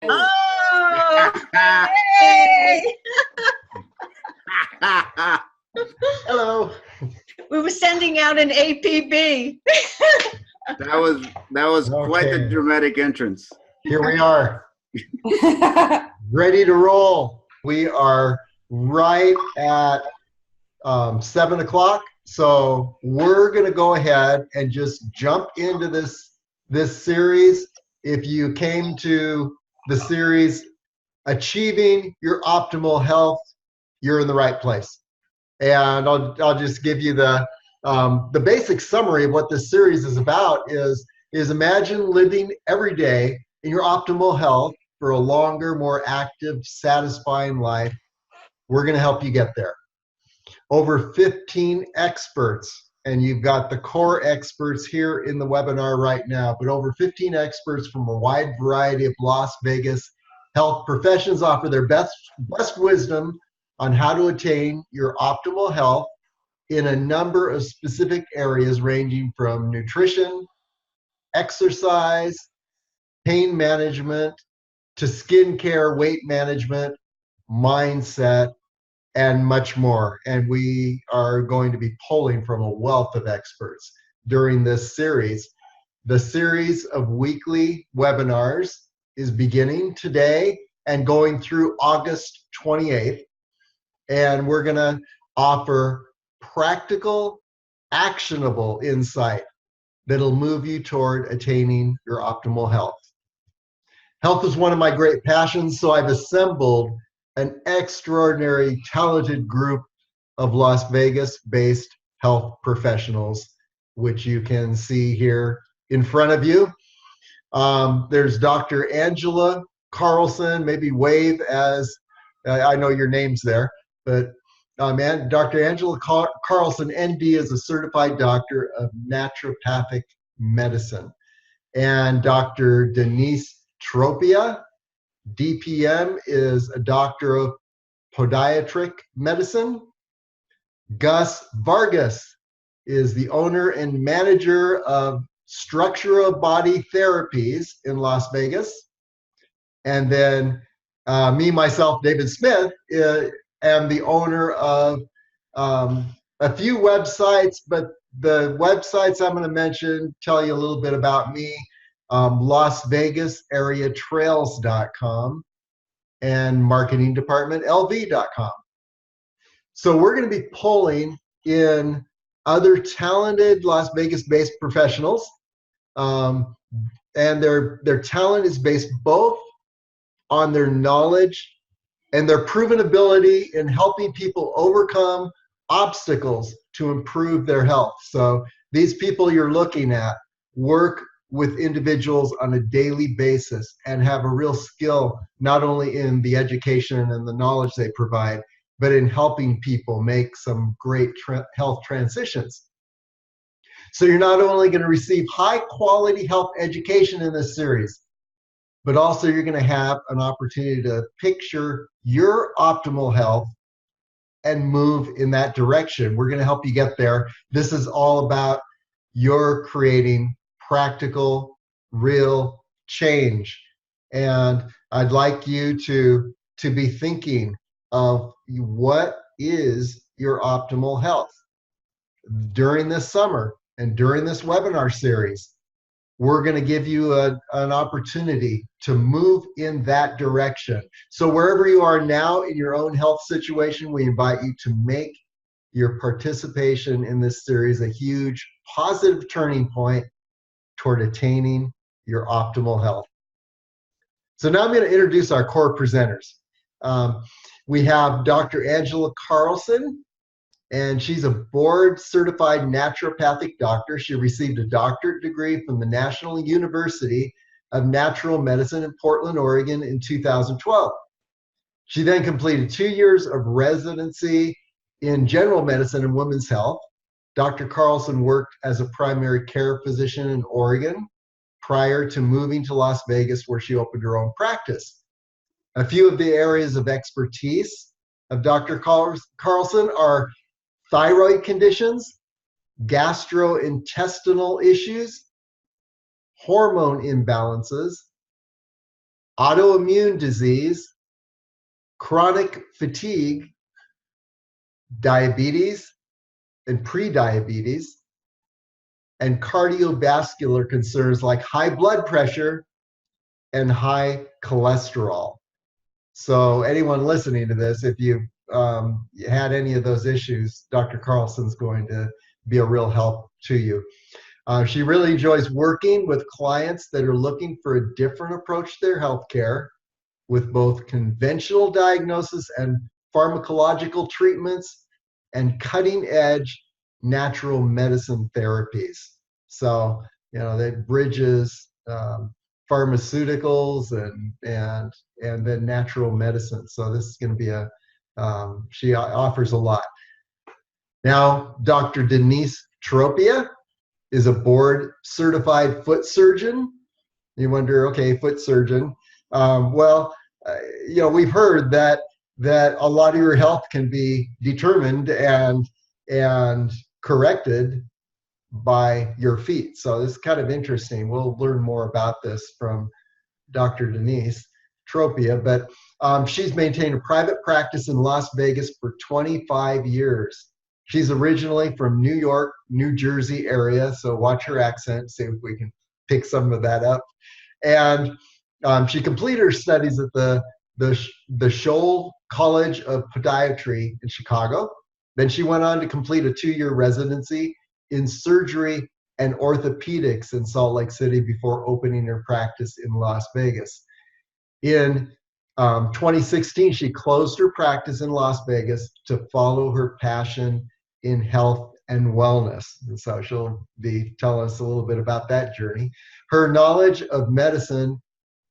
Oh, hey! Hello. We were sending out an APB. That was quite the Okay. dramatic entrance. Here we are, ready to roll. We are right at 7 o'clock. So we're going to go ahead and just jump into this series. If you came to the series Achieving Your Optimal Health, you're in the right place. And I'll just give you the basic summary of what this series is about is imagine living every day in your optimal health for a longer, more active, satisfying life. We're going to help you get there. Over 15 experts, and you've got the core experts here in the webinar right now, but over 15 experts from a wide variety of Las Vegas health professions offer their best wisdom on how to attain your optimal health in a number of specific areas ranging from nutrition, exercise, pain management, to skincare, weight management, mindset, and much more. And we are going to be pulling from a wealth of experts during this series. The series of weekly webinars is beginning today and going through August 28th. And we're going to offer practical, actionable insight that'll move you toward attaining your optimal health. Health is one of my great passions, so I've assembled an extraordinary, talented group of Las Vegas-based health professionals, which you can see here in front of you. There's Dr. Angela Carlson, maybe wave as, I know your name's there, but Dr. Angela Carlson, ND, is a certified doctor of naturopathic medicine. And Dr. Denise Tropia, DPM, is a doctor of podiatric medicine. Gus Vargas is the owner and manager of Structural Body Therapies in Las Vegas. And then me, myself, David Smith, am the owner of a few websites, but the websites I'm going to mention tell you a little bit about me. Las Vegas Area Trails.com and marketing department LV.com. So we're going to be pulling in other talented Las Vegas-based professionals, and their talent is based both on their knowledge and their proven ability in helping people overcome obstacles to improve their health. So these people you're looking at work with individuals on a daily basis and have a real skill, not only in the education and the knowledge they provide, but in helping people make some great health transitions. So you're not only going to receive high quality health education in this series, but also you're going to have an opportunity to picture your optimal health and move in that direction. We're going to help you get there. This is all about your creating practical, real change. And I'd like you to be thinking of what is your optimal health. During this summer and during this webinar series, we're going to give you an opportunity to move in that direction. So wherever you are now in your own health situation, we invite you to make your participation in this series a huge positive turning point toward attaining your optimal health. So now I'm going to introduce our core presenters. We have Dr. Angela Carlson, and she's a board-certified naturopathic doctor. She received a doctorate degree from the National University of Natural Medicine in Portland, Oregon in 2012. She then completed 2 years of residency in general medicine and women's health. Dr. Carlson worked as a primary care physician in Oregon prior to moving to Las Vegas, where she opened her own practice. A few of the areas of expertise of Dr. Carlson are thyroid conditions, gastrointestinal issues, hormone imbalances, autoimmune disease, chronic fatigue, diabetes and prediabetes, and cardiovascular concerns like high blood pressure and high cholesterol. So anyone listening to this, if you had any of those issues, Dr. Carlson's going to be a real help to you. She really enjoys working with clients that are looking for a different approach to their healthcare with both conventional diagnosis and pharmacological treatments and cutting edge natural medicine therapies. So, you know, that bridges pharmaceuticals and then natural medicine. So this is going to be she offers a lot. Now, Dr. Denise Tropia is a board certified foot surgeon. You wonder, okay, foot surgeon. You know, we've heard that a lot of your health can be determined and corrected by your feet. So this is kind of interesting. We'll learn more about this from Dr. Denise Tropia, but she's maintained a private practice in Las Vegas for 25 years. She's originally from New York, New Jersey area, so watch her accent, see if we can pick some of that up. And she completed her studies at the Scholl College of Podiatry in Chicago. Then she went on to complete a 2-year residency in surgery and orthopedics in Salt Lake City before opening her practice in Las Vegas. In 2016, she closed her practice in Las Vegas to follow her passion in health and wellness. And so she'll be telling us a little bit about that journey. Her knowledge of medicine,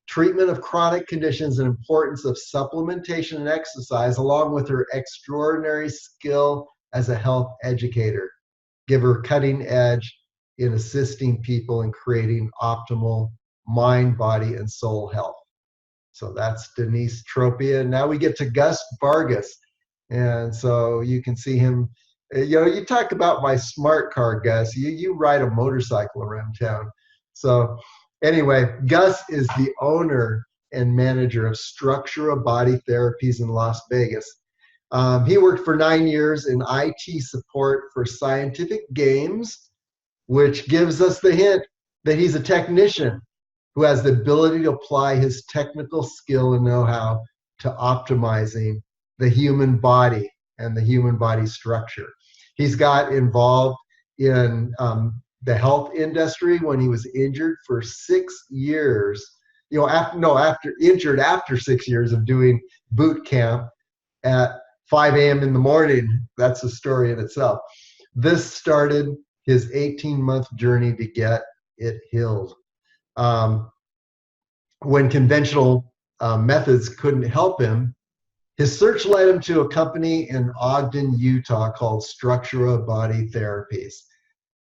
treatment of chronic conditions, and importance of supplementation and exercise, along with her extraordinary skill as a health educator, give her cutting edge in assisting people in creating optimal mind, body, and soul health. So that's Denise Tropia. Now we get to Gus Vargas. And so you can see him, you know, you talk about my smart car, Gus. You ride a motorcycle around town. So anyway, Gus is the owner and manager of Structura Body Therapies in Las Vegas. He worked for 9 years in IT support for Scientific Games, which gives us the hint that he's a technician who has the ability to apply his technical skill and know-how to optimizing the human body and the human body structure. He's got involved in the health industry when he was injured for 6 years. You know, injured after 6 years of doing boot camp at 5 a.m. in the morning. That's a story in itself. This started his 18-month journey to get it healed. When conventional methods couldn't help him, his search led him to a company in Ogden, Utah called Structura Body Therapies.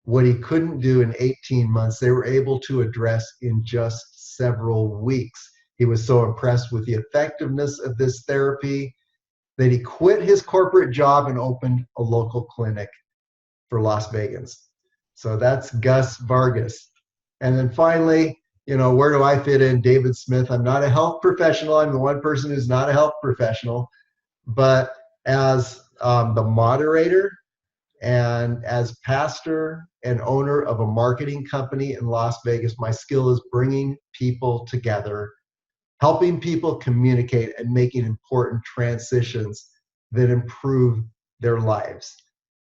What he couldn't do in 18 months, they were able to address in just several weeks. He was so impressed with the effectiveness of this therapy that he quit his corporate job and opened a local clinic for Las Vegas. So that's Gus Vargas. And then finally, you know, where do I fit in? David Smith. I'm not a health professional. I'm the one person who's not a health professional. But as the moderator and as pastor and owner of a marketing company in Las Vegas, my skill is bringing people together, helping people communicate, and making important transitions that improve their lives.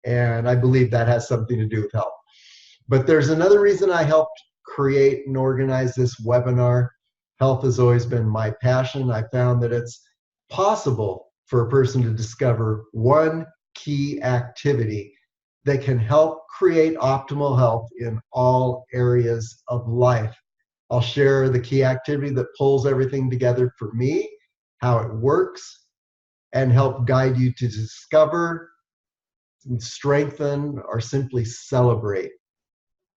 And I believe that has something to do with health. But there's another reason I helped create and organize this webinar. Health has always been my passion. I found that it's possible for a person to discover one key activity that can help create optimal health in all areas of life. I'll share the key activity that pulls everything together for me, how it works, and help guide you to discover, strengthen, or simply celebrate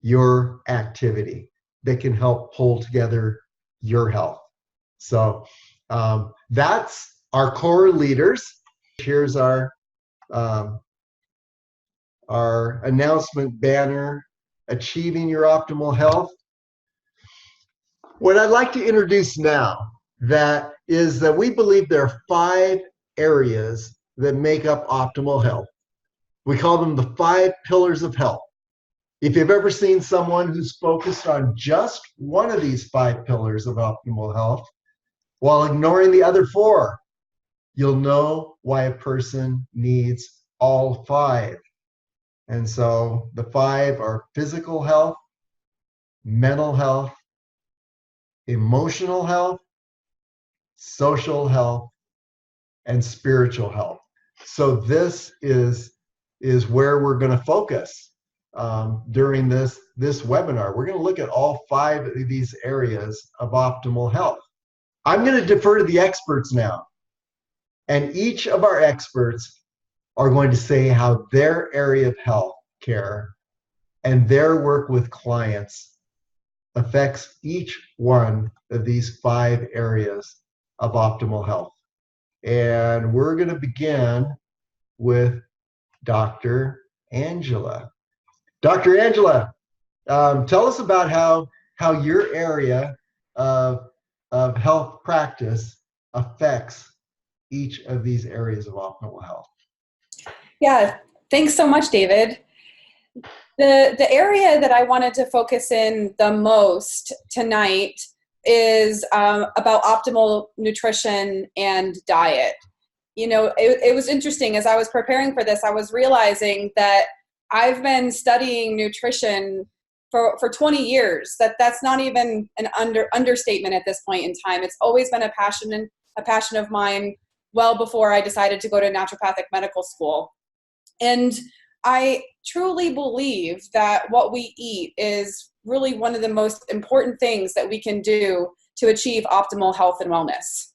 your activity that can help pull together your health. So that's our core leaders. Here's our announcement banner, Achieving Your Optimal Health. What I'd like to introduce now that is that we believe there are 5 areas that make up optimal health. We call them the 5 pillars of health. If you've ever seen someone who's focused on just one of these 5 pillars of optimal health while ignoring the other 4, you'll know why a person needs all 5. And so the 5 are physical health, mental health, emotional health, social health, and spiritual health. So this is where we're going to focus during this webinar. We're going to look at all 5 of these areas of optimal health. I'm going to defer to the experts now. And each of our experts are going to say how their area of health care and their work with clients affects each one of these 5 areas of optimal health. And we're going to begin with Dr. Angela. Dr. Angela, tell us about how your area of health practice affects each of these areas of optimal health. Yeah, thanks so much, David. The area that I wanted to focus in the most tonight is about optimal nutrition and diet. You know, it was interesting as I was preparing for this, I was realizing that I've been studying nutrition for 20 years. That's not even an understatement at this point in time. It's always been a passion of mine well before I decided to go to naturopathic medical school. And I truly believe that what we eat is really one of the most important things that we can do to achieve optimal health and wellness.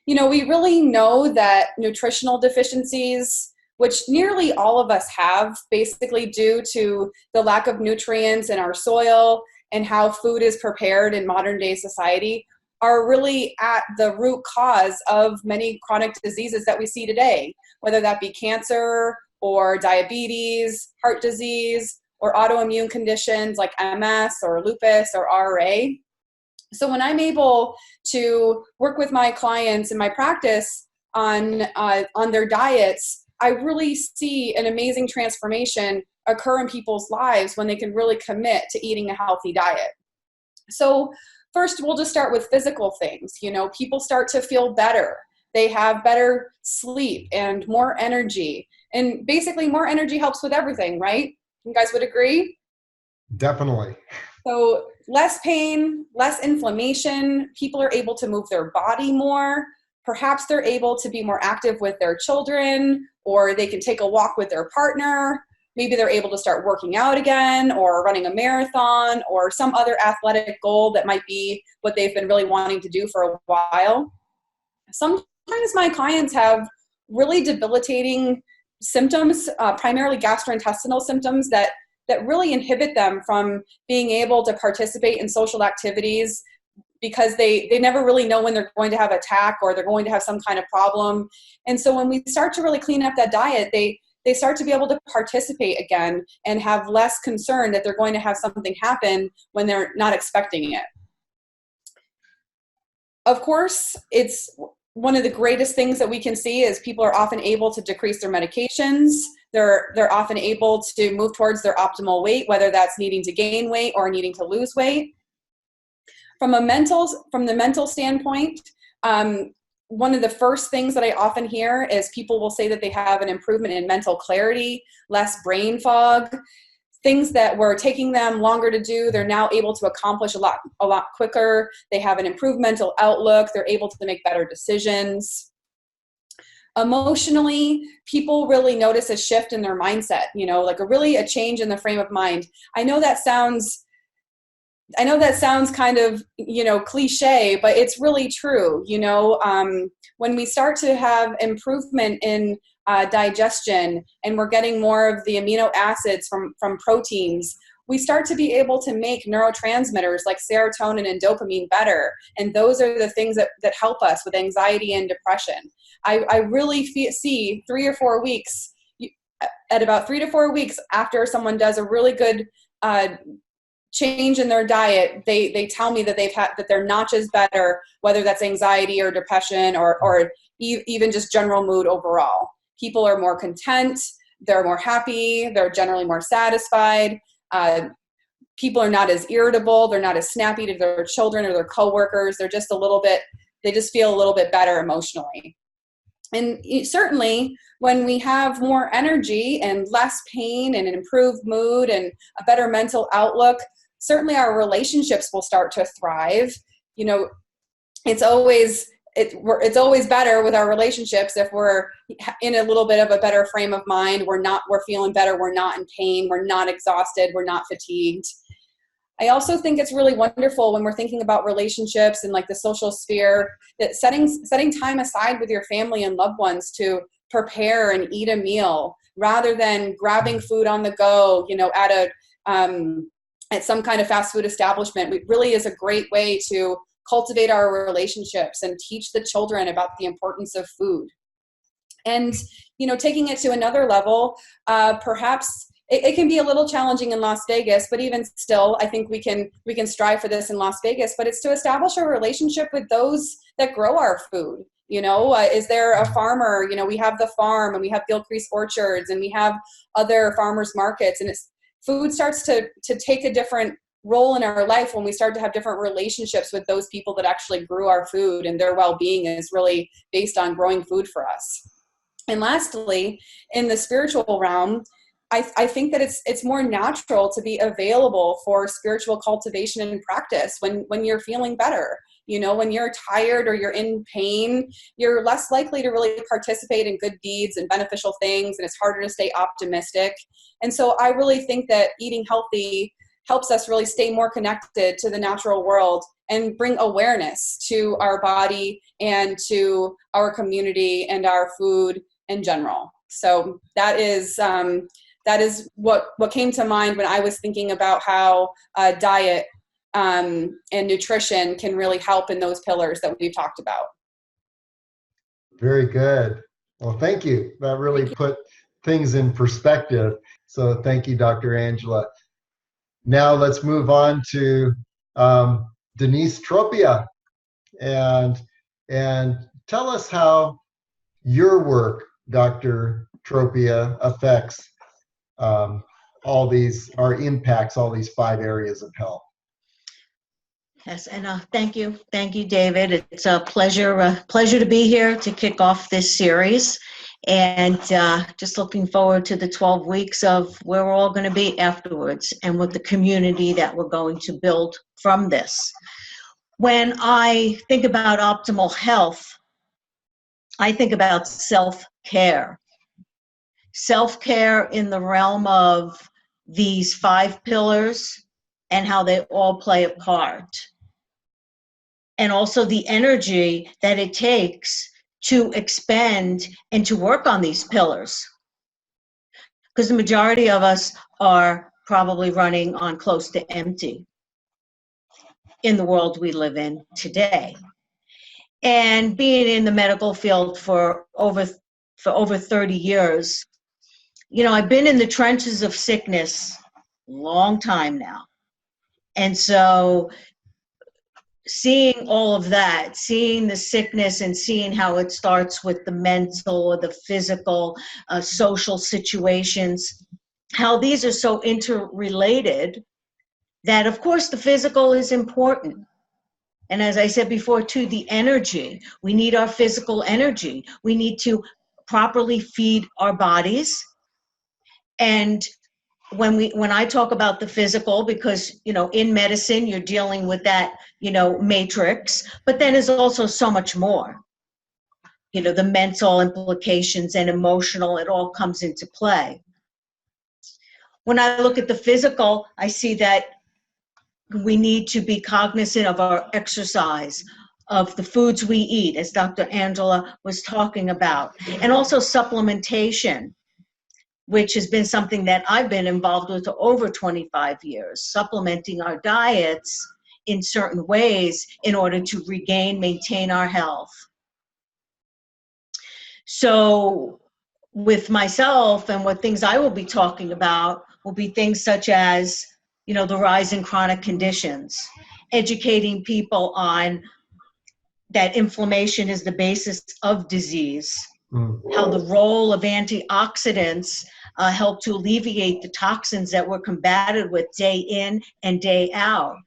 You know, we really know that nutritional deficiencies, which nearly all of us have, basically due to the lack of nutrients in our soil and how food is prepared in modern day society, are really at the root cause of many chronic diseases that we see today, whether that be cancer or diabetes, heart disease, or autoimmune conditions like MS or lupus or RA. So when I'm able to work with my clients in my practice on their diets, I really see an amazing transformation occur in people's lives when they can really commit to eating a healthy diet. So first, we'll just start with physical things. You know, people start to feel better. They have better sleep and more energy. And basically, more energy helps with everything, right? You guys would agree? Definitely. So less pain, less inflammation. People are able to move their body more. Perhaps they're able to be more active with their children, or they can take a walk with their partner. Maybe they're able to start working out again or running a marathon or some other athletic goal that might be what they've been really wanting to do for a while. Sometimes my clients have really debilitating symptoms, primarily gastrointestinal symptoms that really inhibit them from being able to participate in social activities because they never really know when they're going to have an attack or they're going to have some kind of problem. And so when we start to really clean up that diet, they start to be able to participate again and have less concern that they're going to have something happen when they're not expecting it. Of course, it's one of the greatest things that we can see is people are often able to decrease their medications. They're often able to move towards their optimal weight, whether that's needing to gain weight or needing to lose weight. From the mental standpoint, one of the first things that I often hear is people will say that they have an improvement in mental clarity, less brain fog, things that were taking them longer to do, they're now able to accomplish a lot quicker. They have an improved mental outlook. They're able to make better decisions. Emotionally, people really notice a shift in their mindset, you know, like a change in the frame of mind. I know that sounds kind of, you know, cliche, but it's really true. You know, when we start to have improvement in digestion and we're getting more of the amino acids from proteins, we start to be able to make neurotransmitters like serotonin and dopamine better. And those are the things that help us with anxiety and depression. I really see 3 or 4 weeks, at about 3 to 4 weeks after someone does a really good change in their diet, they tell me that that their notch is better, whether that's anxiety or depression or even just general mood overall. People are more content, they're more happy, they're generally more satisfied. People are not as irritable, they're not as snappy to their children or their coworkers. They just feel a little bit better emotionally. And certainly when we have more energy and less pain and an improved mood and a better mental outlook, certainly our relationships will start to thrive. You know, it's always better with our relationships if we're in a little bit of a better frame of mind. We're feeling better. We're not in pain. We're not exhausted. We're not fatigued. I also think it's really wonderful when we're thinking about relationships and like the social sphere, that setting time aside with your family and loved ones to prepare and eat a meal rather than grabbing food on the go, you know, at some kind of fast food establishment. It really is a great way to cultivate our relationships and teach the children about the importance of food. And, you know, taking it to another level, perhaps it can be a little challenging in Las Vegas, but even still, I think we can strive for this in Las Vegas, but it's to establish a relationship with those that grow our food. You know, is there a farmer? You know, we have the farm and we have Gilcrease Orchards and we have other farmers markets, and food starts to take a different role in our life when we start to have different relationships with those people that actually grew our food, and their well-being is really based on growing food for us. And lastly, in the spiritual realm, I think that it's more natural to be available for spiritual cultivation and practice when you're feeling better. You know, when you're tired or you're in pain, you're less likely to really participate in good deeds and beneficial things, and it's harder to stay optimistic. And so I really think that eating healthy helps us really stay more connected to the natural world and bring awareness to our body and to our community and our food in general. So that is what came to mind when I was thinking about how diet and nutrition can really help in those pillars that we've talked about. Very good. Well, thank you. That really put things in perspective. So thank you, Dr. Angela. Now let's move on to Denise Tropia, and tell us how your work, Dr. Tropia, affects impacts all these 5 areas of health. Yes, and thank you, David. It's a pleasure to be here to kick off this series, and just looking forward to the 12 weeks of where we're all going to be afterwards, and with the community that we're going to build from this. When I think about optimal health, I think about self-care. Self-care in the realm of these 5 pillars and how they all play a part. And also the energy that it takes to expend and to work on these pillars. Because the majority of us are probably running on close to empty in the world we live in today. And being in the medical field for over 30 years, you know, I've been in the trenches of sickness a long time now. And so seeing all of that, seeing the sickness and seeing how it starts with the mental or the physical, social situations, how these are so interrelated that, of course, the physical is important. And as I said before, too, the energy. We need our physical energy. We need to properly feed our bodies. And when I talk about the physical, because, you know, in medicine, you're dealing with that, you know, matrix, but then there's also so much more. You know, the mental implications and emotional, it all comes into play. When I look at the physical, I see that we need to be cognizant of our exercise, of the foods we eat, as Dr. Angela was talking about, and also supplementation, which has been something that I've been involved with for over 25 years, supplementing our diets in certain ways in order to regain, maintain our health. So with myself and what things I will be talking about will be things such as, the rise in chronic conditions, educating people on that inflammation is the basis of disease, how the role of antioxidants help to alleviate the toxins that we're combated with day in and day out.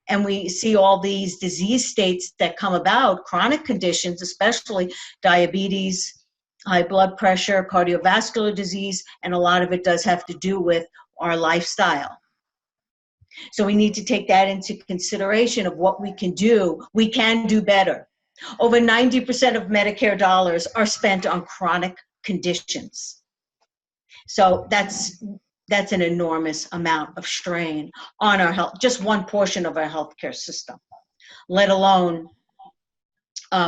And we see all these disease states that come about, chronic conditions, especially diabetes, high blood pressure, cardiovascular disease, and a lot of it does have to do with our lifestyle. So we need to take that into consideration of what we can do. We can do better. Over 90% of Medicare dollars are spent on chronic conditions. So that's an enormous amount of strain on our health, just one portion of our healthcare system, let alone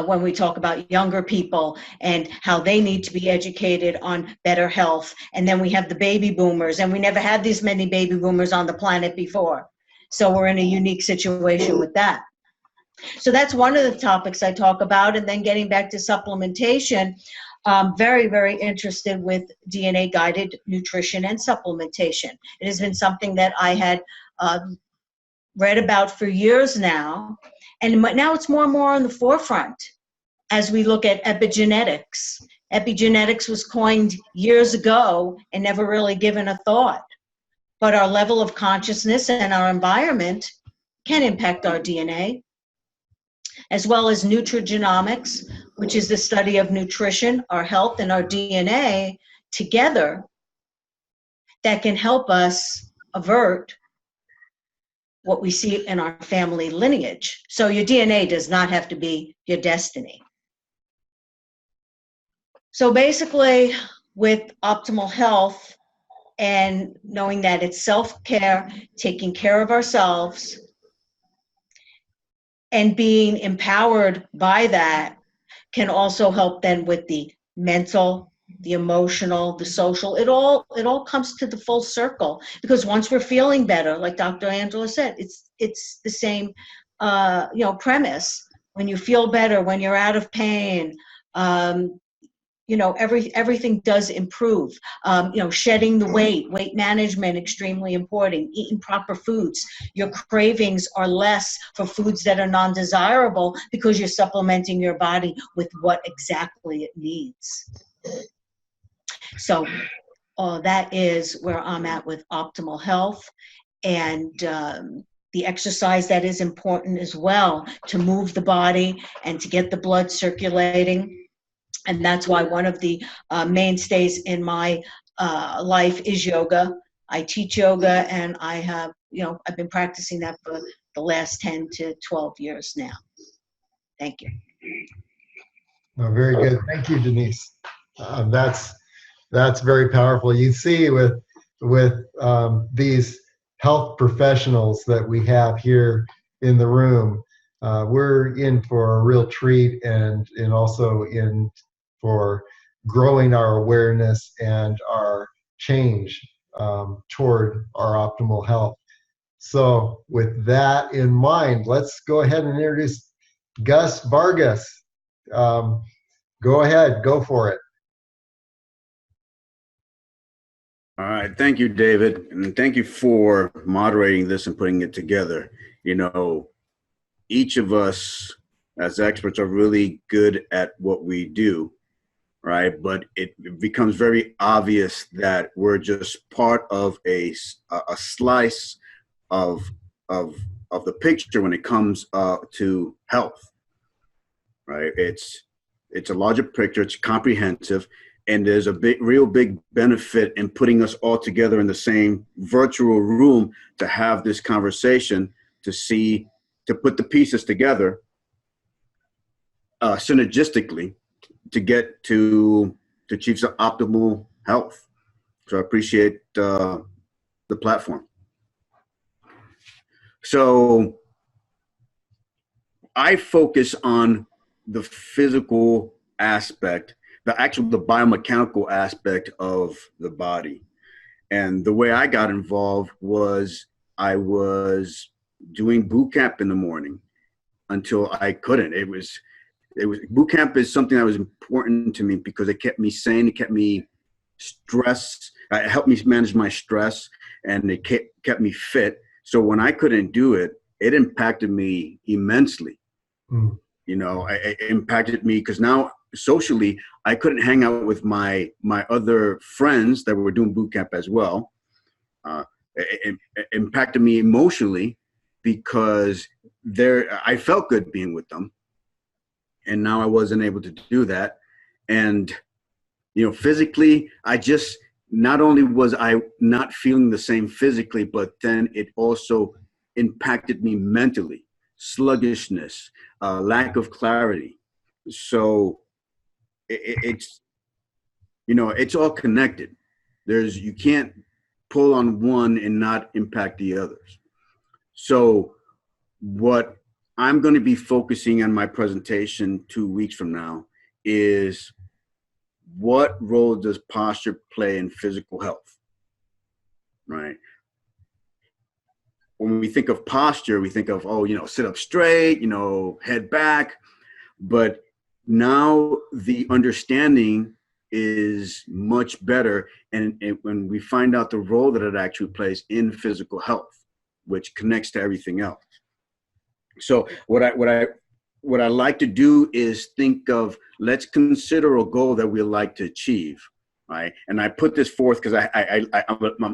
when we talk about younger people and how they need to be educated on better health. And then we have the baby boomers, and we never had this many baby boomers on the planet before. So we're in a unique situation with that. So that's one of the topics I talk about. And then getting back to supplementation, I'm very, very interested with DNA-guided nutrition and supplementation. It has been something that I had read about for years now, and now it's more and more on the forefront as we look at epigenetics. Epigenetics was coined years ago and never really given a thought. But our level of consciousness and our environment can impact our DNA, as well as nutrigenomics, which is the study of nutrition, our health, and our DNA together that can help us avert what we see in our family lineage. So your DNA does not have to be your destiny. So basically, with optimal health and knowing that it's self-care, taking care of ourselves, and being empowered by that can also help then with the mental, the emotional, the social. It all comes to the full circle, because once we're feeling better, like Dr. Angela said, it's the same premise. When you feel better, when you're out of pain, everything does improve. Shedding the weight management, extremely important. Eating proper foods. Your cravings are less for foods that are non-desirable because you're supplementing your body with what exactly it needs. So that is where I'm at with optimal health, and the exercise that is important as well, to move the body and to get the blood circulating. And that's why one of the mainstays in my life is yoga. I teach yoga, and I have, I've been practicing that for the last 10 to 12 years now. Thank you. Oh, very good. Thank you, Denise. That's very powerful. You see, with these health professionals that we have here in the room, we're in for a real treat, and also in for growing our awareness and our change toward our optimal health. So with that in mind, let's go ahead and introduce Gus Vargas. Go ahead, go for it. All right, thank you, David, and thank you for moderating this and putting it together. Each of us as experts are really good at what we do, right? But it becomes very obvious that we're just part of a slice of the picture when it comes to health, right? It's a larger picture, it's comprehensive, and there's a real big benefit in putting us all together in the same virtual room to have this conversation, to put the pieces together synergistically to get to achieve some optimal health. So I appreciate the platform. So I focus on the physical aspect, the biomechanical aspect of the body. And the way I got involved was I was doing boot camp in the morning until I couldn't. It was boot camp is something that was important to me because it kept me sane. It kept me stressed. It helped me manage my stress. and it kept me fit. So when I couldn't do it, it impacted me immensely. You know, it impacted me because now socially, I couldn't hang out with my other friends that were doing boot camp as well. It impacted me emotionally because I felt good being with them, and now I wasn't able to do that. And you know, physically, not only was I not feeling the same physically, but then it also impacted me mentally, sluggishness, lack of clarity. So it's, you know, it's all connected. You can't pull on one and not impact the others. So what I'm going to be focusing on my presentation 2 weeks from now is, what role does posture play in physical health, right? When we think of posture, we think of, oh, you know, sit up straight, you know, head back. But now the understanding is much better. And when we find out the role that it actually plays in physical health, which connects to everything else. So what I like to do is think of, let's consider a goal that we like to achieve, right? And I put this forth because I'm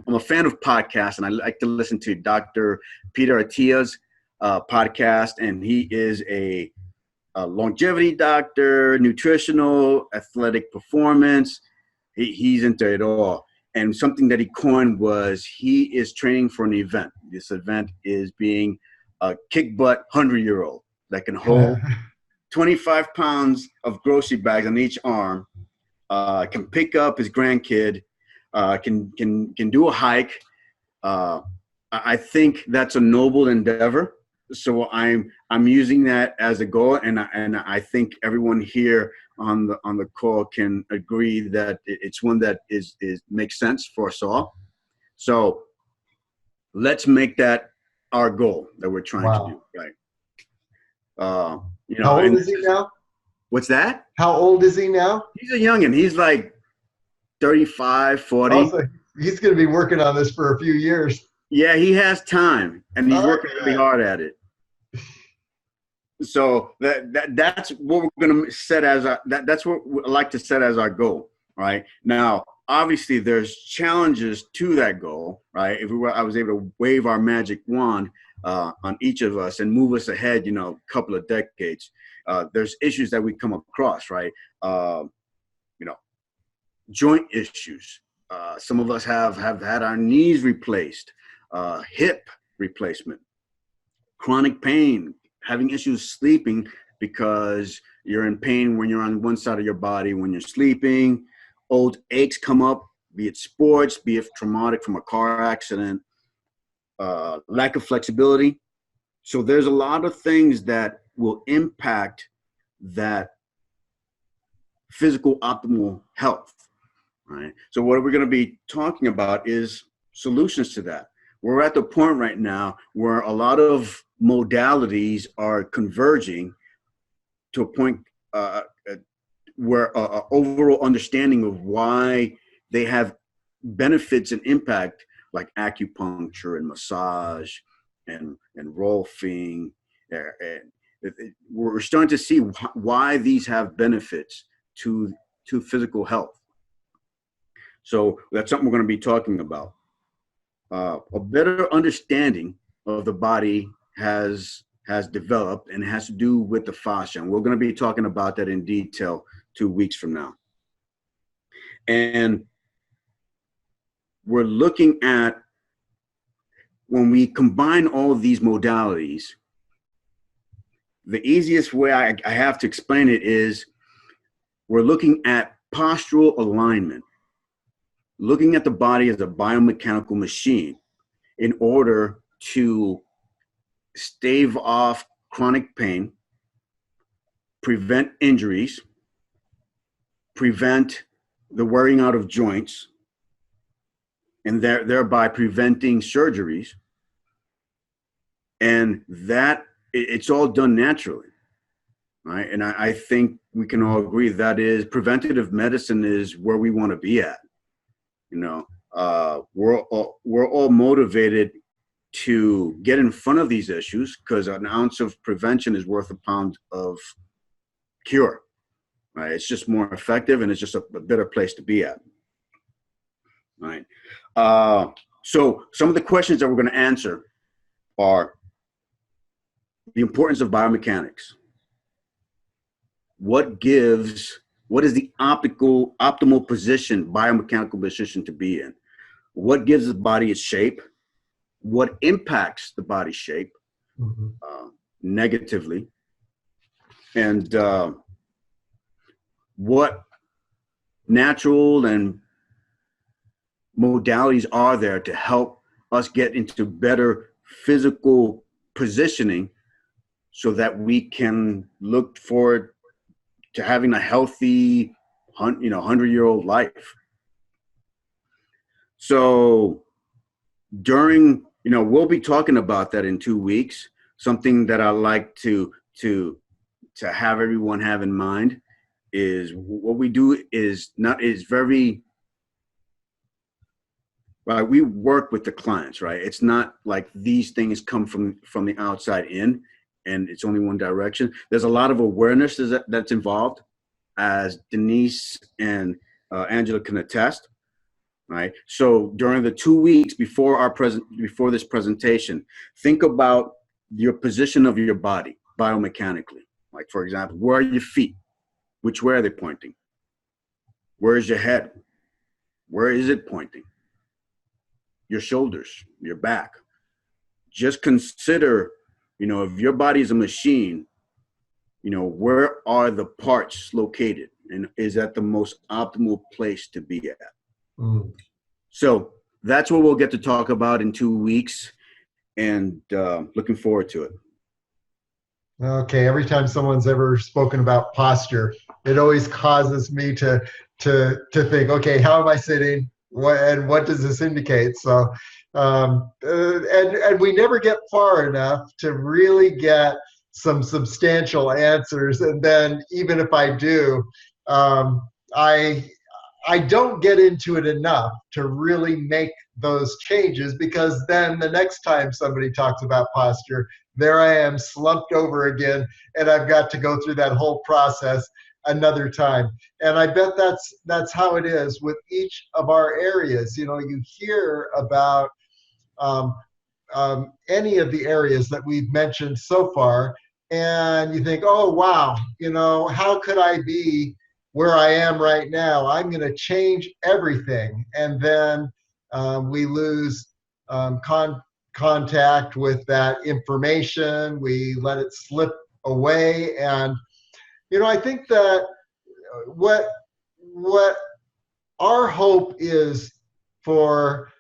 a fan of podcasts, and I like to listen to Dr. Peter Attia's podcast, and he is a longevity doctor, nutritional, athletic performance. He's into it all. And something that he coined was, he is training for an event. This event is being a kick butt 100-year-old that can hold 25 pounds of grocery bags on each arm, can pick up his grandkid, can do a hike. I think that's a noble endeavor. So I'm using that as a goal, and I think everyone here on the call can agree that it's one that is makes sense for us all. So let's make that our goal that we're trying to do, right? You know, how old is he now? What's that? How old is he now? He's a youngin'. He's like 35, 40. Also, he's going to be working on this for a few years. Yeah, he has time, and he's working really hard at it. So that's what we're going to set as that's what I like to set as our goal, right? Now, obviously, there's challenges to that goal, right? If I was able to wave our magic wand on each of us and move us ahead, you know, a couple of decades, there's issues that we come across, right? You know, joint issues. Some of us have had our knees replaced, hip replacement, chronic pain, having issues sleeping because you're in pain when you're on one side of your body when you're sleeping. Old aches come up, be it sports, be it traumatic from a car accident, lack of flexibility. So there's a lot of things that will impact that physical optimal health, right? So what we're going to be talking about is solutions to that. We're at the point right now where a lot of modalities are converging to a point where overall understanding of why they have benefits and impact, like acupuncture and massage and rolfing. We're starting to see why these have benefits to physical health. So that's something we're going to be talking about. A better understanding of the body has developed, and it has to do with the fascia. And we're going to be talking about that in detail 2 weeks from now. And we're looking at, when we combine all of these modalities, the easiest way I have to explain it is, we're looking at postural alignment, looking at the body as a biomechanical machine in order to stave off chronic pain, prevent injuries, prevent the wearing out of joints, and thereby preventing surgeries. And that it's all done naturally, right? And I think we can all agree that is preventative medicine is where we want to be at. You know, we're all motivated to get in front of these issues, because an ounce of prevention is worth a pound of cure, right? It's just more effective, and it's just a better place to be at, right? So some of the questions that we're going to answer are the importance of biomechanics. What is the optimal position, biomechanical position to be in? What gives the body its shape? What impacts the body's shape negatively? And what natural and modalities are there to help us get into better physical positioning so that we can look forward to having a healthy 100-year-old life. So we'll be talking about that in 2 weeks. Something that I like to have everyone have in mind is what we do is very, right, we work with the clients, right? It's not like these things come from the outside in and it's only one direction. There's a lot of awareness that's involved, as Denise and Angela can attest, right? So during the 2 weeks before this presentation, think about your position of your body biomechanically. Like, for example, where are your feet? Which way are they pointing? Where is your head? Where is it pointing? Your shoulders, your back. Just consider, if your body is a machine, where are the parts located? And is that the most optimal place to be at? Mm. So that's what we'll get to talk about in 2 weeks, and looking forward to it. Okay, every time someone's ever spoken about posture, it always causes me to think, okay, how am I sitting? What does this indicate? So, and we never get far enough to really get some substantial answers. And then even if I do, I don't get into it enough to really make those changes, because then the next time somebody talks about posture, there I am slumped over again, and I've got to go through that whole process another time. And I bet that's how it is with each of our areas. You hear about any of the areas that we've mentioned so far, and you think, oh, wow, how could I be where I am right now? I'm going to change everything. And then we lose contact with that information. We let it slip away. And, I think that what our hope is for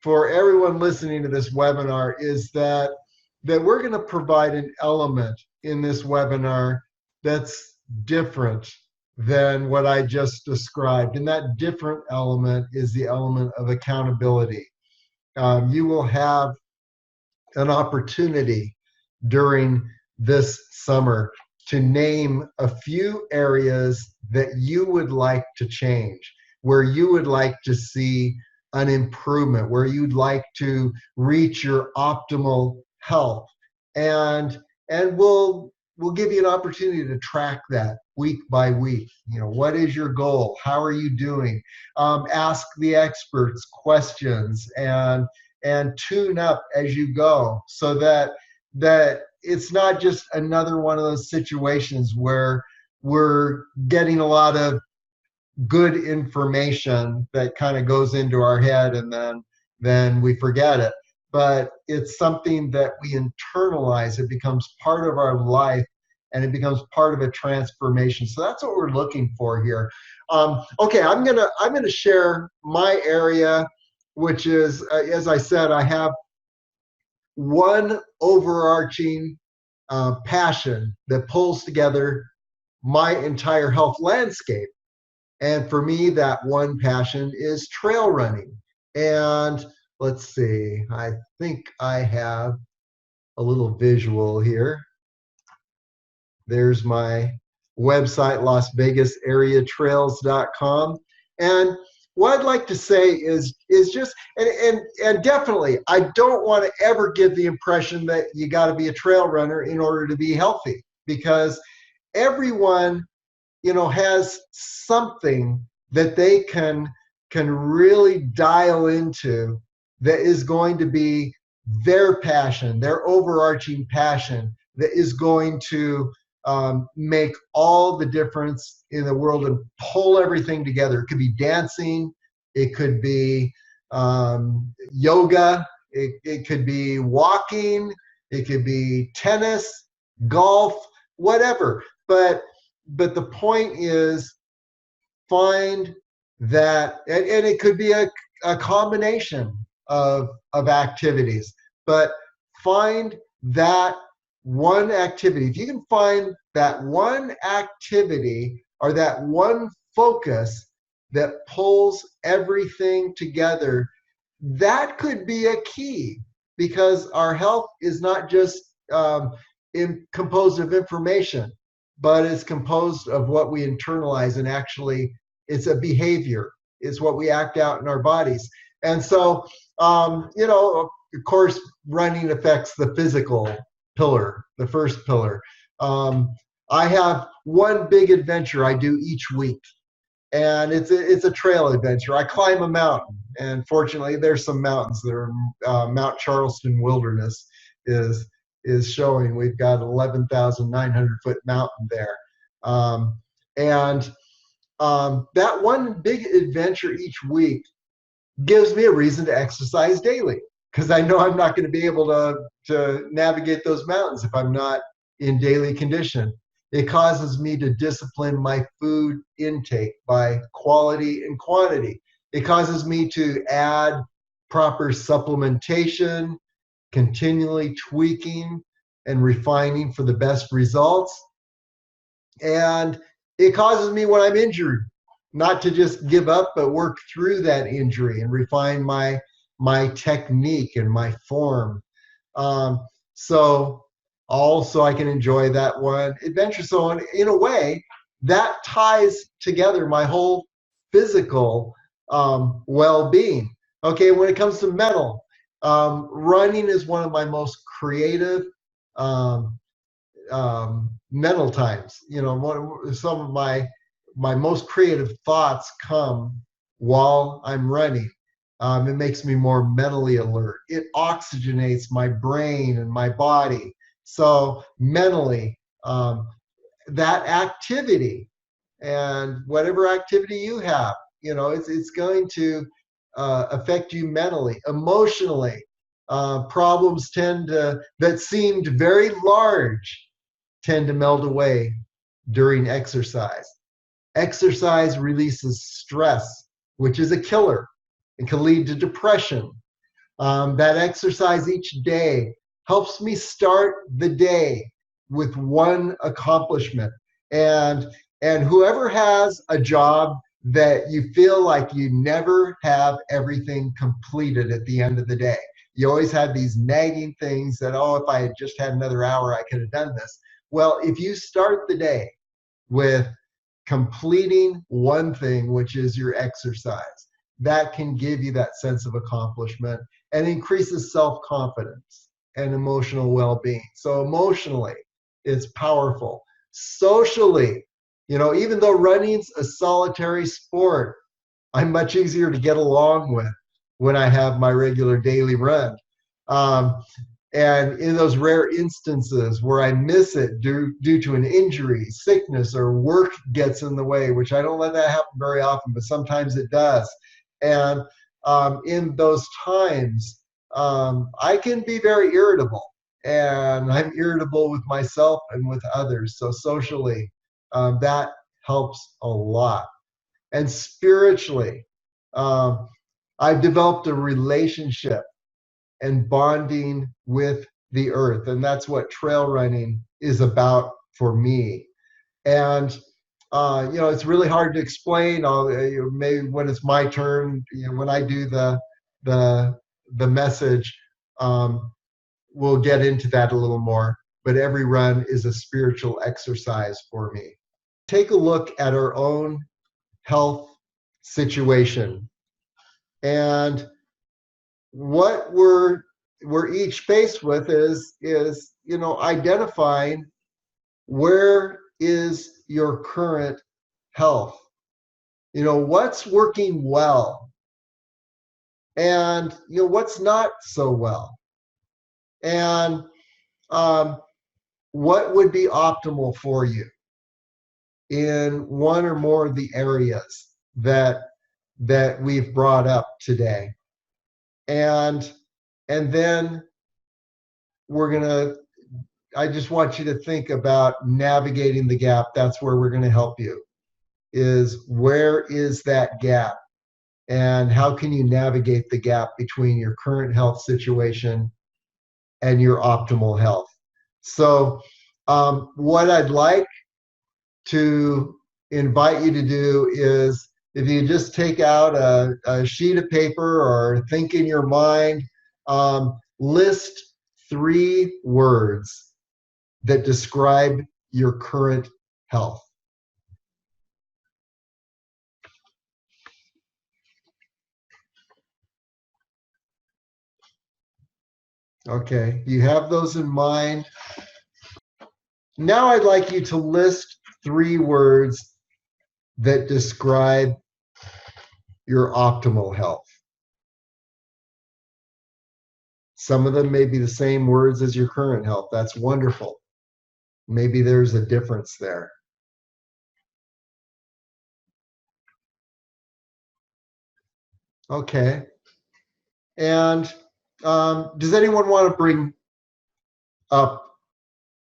everyone listening to this webinar is that we're going to provide an element in this webinar that's different than what I just described. And that different element is the element of accountability. You will have an opportunity during this summer to name a few areas that you would like to change, where you would like to see an improvement, where you'd like to reach your optimal health. And we'll give you an opportunity to track that week by week. What is your goal? How are you doing? Ask the experts questions and tune up as you go, so that it's not just another one of those situations where we're getting a lot of good information that kind of goes into our head and then we forget it. But it's something that we internalize. It becomes part of our life, and it becomes part of a transformation. So that's what we're looking for here. Okay, I'm gonna share my area, which is, as I said, I have one overarching passion that pulls together my entire health landscape. And for me, that one passion is trail running. And let's see, I think I have a little visual here. There's my website, LasVegasAreaTrails.com. And what I'd like to say is just, and definitely, I don't want to ever give the impression that you got to be a trail runner in order to be healthy, because everyone, has something that they can really dial into that is going to be their passion, their overarching passion, that is going to make all the difference in the world and pull everything together. It could be dancing, it could be yoga, it could be walking, it could be tennis, golf, whatever. But the point is, find that, and it could be a combination of activities, but find that one activity. If you can find that one activity or that one focus that pulls everything together, that could be a key, because our health is not just composed of information, but it's composed of what we internalize, and actually it's a behavior. It's what we act out in our bodies. And so, of course, running affects the physical pillar, the first pillar. I have one big adventure I do each week, and it's a trail adventure. I climb a mountain, and fortunately, there's some mountains. There are Mount Charleston Wilderness is showing. We've got 11,900-foot mountain there, and that one big adventure each week gives me a reason to exercise daily, because I know I'm not going to be able to navigate those mountains if I'm not in daily condition. It causes me to discipline my food intake by quality and quantity. It causes me to add proper supplementation, continually tweaking and refining for the best results. And it causes me, when I'm injured, not to just give up, but work through that injury and refine my technique and my form. So also I can enjoy that one adventure. So in a way, that ties together my whole physical well-being. Okay, when it comes to mental, running is one of my most creative mental times. Some of my most creative thoughts come while I'm running. It makes me more mentally alert. It oxygenates my brain and my body. So mentally, that activity, and whatever activity you have, it's going to affect you mentally, emotionally. Problems that seemed very large tend to melt away during exercise. Exercise releases stress, which is a killer. It can lead to depression. That exercise each day helps me start the day with one accomplishment. And whoever has a job that you feel like you never have everything completed at the end of the day, you always have these nagging things that, oh, if I had just had another hour, I could have done this. Well, if you start the day with completing one thing, which is your exercise, that can give you that sense of accomplishment and increases self-confidence and emotional well-being. So emotionally, it's powerful. Socially, even though running's a solitary sport, I'm much easier to get along with when I have my regular daily run. And in those rare instances where I miss it due to an injury, sickness, or work gets in the way, which I don't let that happen very often, but sometimes it does. And in those times, I can be very irritable, and I'm irritable with myself and with others. So socially, that helps a lot. And spiritually, I've developed a relationship and bonding with the earth. And that's what trail running is about for me. And, it's really hard to explain. Maybe when it's my turn, when I do the message, we'll get into that a little more. But every run is a spiritual exercise for me. Take a look at our own health situation. And what we're each faced with is identifying where is your current health. What's working well, and what's not so well, and what would be optimal for you in one or more of the areas that we've brought up today. And then I just want you to think about navigating the gap. That's where we're going to help you, is where is that gap, and how can you navigate the gap between your current health situation and your optimal health. So what I'd like to invite you to do is, if you just take out a sheet of paper or think in your mind, list 3 words that describe your current health. Okay, you have those in mind. Now I'd like you to list 3 words that describe your optimal health. Some of them may be the same words as your current health. That's wonderful. Maybe there's a difference there. Okay. And does anyone want to bring up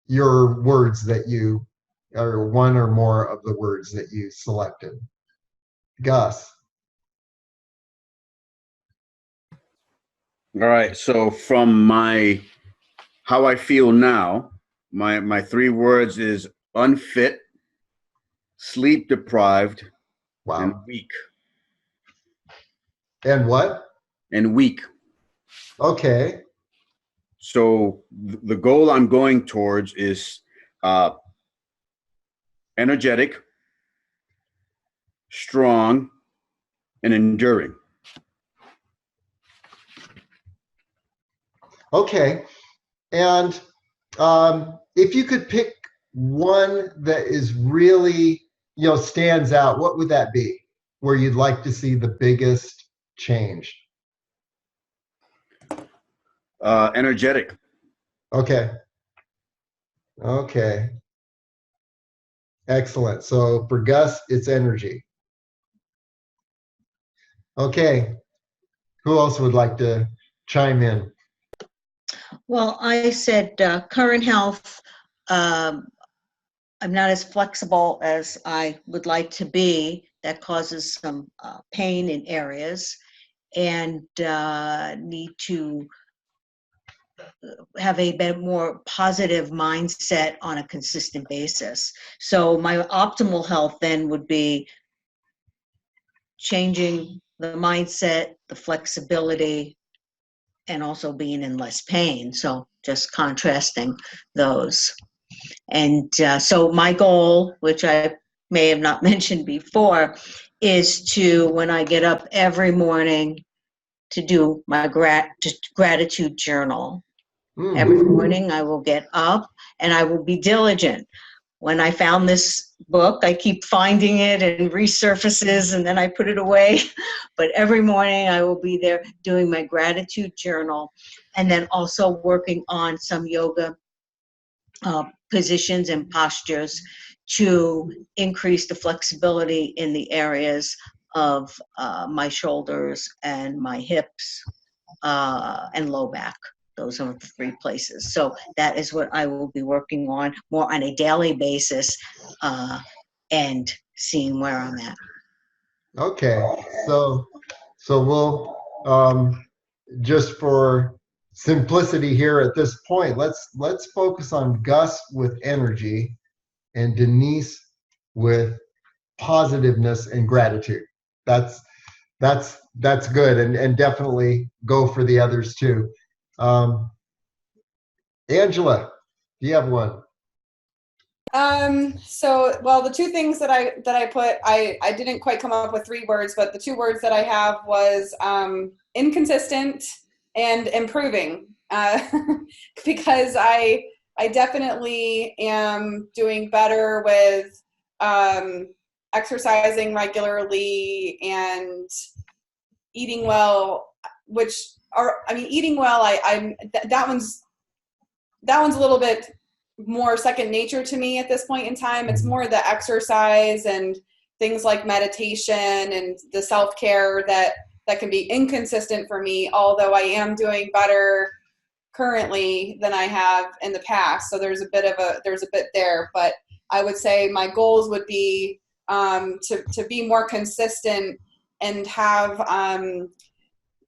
your words that you, or one or more of the words that you selected? Gus. All right. So from how I feel now, my 3 words is unfit, sleep deprived, Wow. and weak. And what? And weak. Okay. So the goal I'm going towards is energetic, strong, and enduring. Okay. And if you could pick one that is really, stands out, what would that be, where you'd like to see the biggest change? Energetic. Okay. Okay. Excellent. So for Gus, it's energy. Okay. Who else would like to chime in? Well, I said current health. I'm not as flexible as I would like to be. That causes some pain in areas, and need to have a bit more positive mindset on a consistent basis. So my optimal health then would be changing the mindset, the flexibility, and also being in less pain. So just contrasting those. And so my goal, which I may have not mentioned before, is to, when I get up every morning, to do my gratitude journal. Every morning I will get up and I will be diligent. When I found this book, I keep finding it and resurfaces, and then I put it away. But every morning I will be there doing my gratitude journal, and then also working on some yoga positions and postures to increase the flexibility in the areas of my shoulders and my hips and low back. Those are the 3 places. So that is what I will be working on more on a daily basis and seeing where I'm at. Okay. So we'll, just for simplicity here at this point, let's focus on Gus with energy and Denise with positiveness and gratitude. That's good, and definitely go for the others too. Angela, do you have one? Well, the two things that I put, I didn't quite come up with 3 words, but the 2 words that I have was inconsistent and improving, because I definitely am doing better with exercising regularly and eating well, eating well, that one's a little bit more second nature to me at this point in time. It's more the exercise and things like meditation and the self-care that can be inconsistent for me, although I am doing better currently than I have in the past. So there's a bit there, but I would say my goals would be to be more consistent and have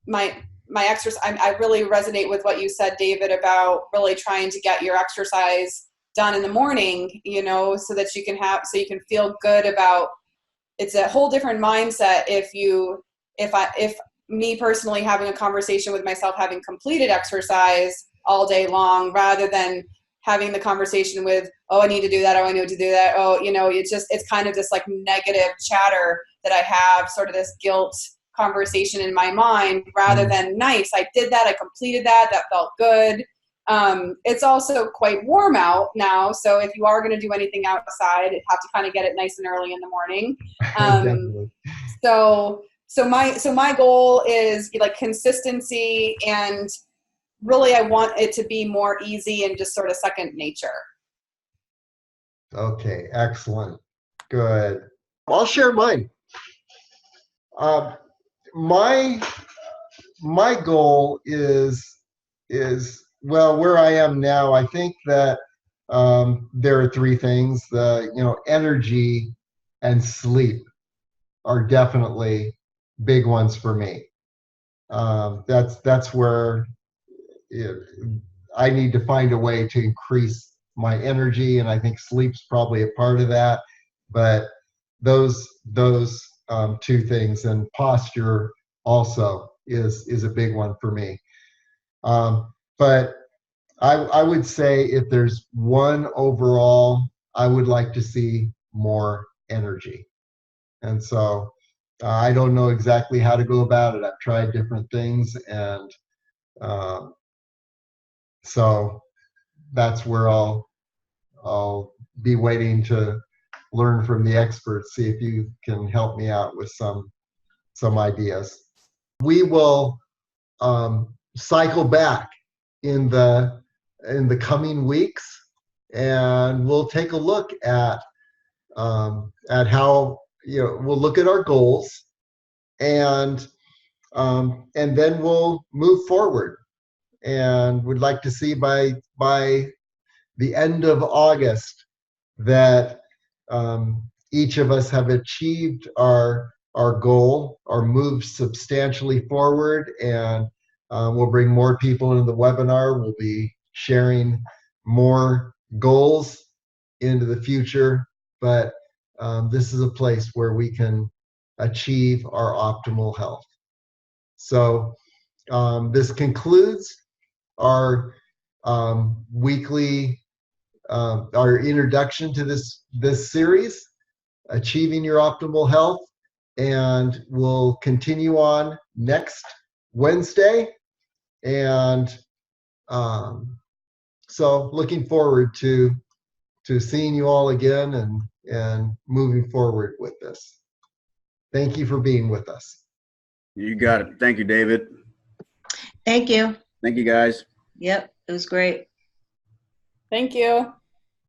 my exercise. I really resonate with what you said, David, about really trying to get your exercise done in the morning, so that you can feel good about. It's a whole different mindset if me personally having a conversation with myself, having completed exercise all day long, rather than having the conversation with, oh, I need to do that, oh, I need to do that, oh, it's kind of this like negative chatter that I have, sort of this guilt conversation in my mind, rather than nice, I did that, I completed that felt good. It's also quite warm out now, so if you are going to do anything outside, you have to kind of get it nice and early in the morning. So my goal is like consistency, and really I want it to be more easy and just sort of second nature. Okay, excellent. Good. I'll share mine. My goal is well, where I am now, I think that there are 3 things. Energy and sleep are definitely big ones for me. That's where I need to find a way to increase my energy, and I think sleep's probably a part of that. But those 2 things, and posture also is a big one for me. But I would say if there's one overall, I would like to see more energy. And so I don't know exactly how to go about it. I've tried different things, and so that's where I'll be waiting to learn from the experts, see if you can help me out with some ideas. We will cycle back in the coming weeks, and we'll take a look at how we'll look at our goals, and then we'll move forward. And would like to see by the end of August that each of us have achieved our goal or moved substantially forward, and we'll bring more people into the webinar. We'll be sharing more goals into the future, but this is a place where we can achieve our optimal health. So this concludes our weekly, our introduction to this series, Achieving Your Optimal Health, and we'll continue on next Wednesday. And so looking forward to seeing you all again and moving forward with this. Thank you for being with us. You got it. Thank you, David. Thank you. Thank you, guys. Yep, it was great. Thank you.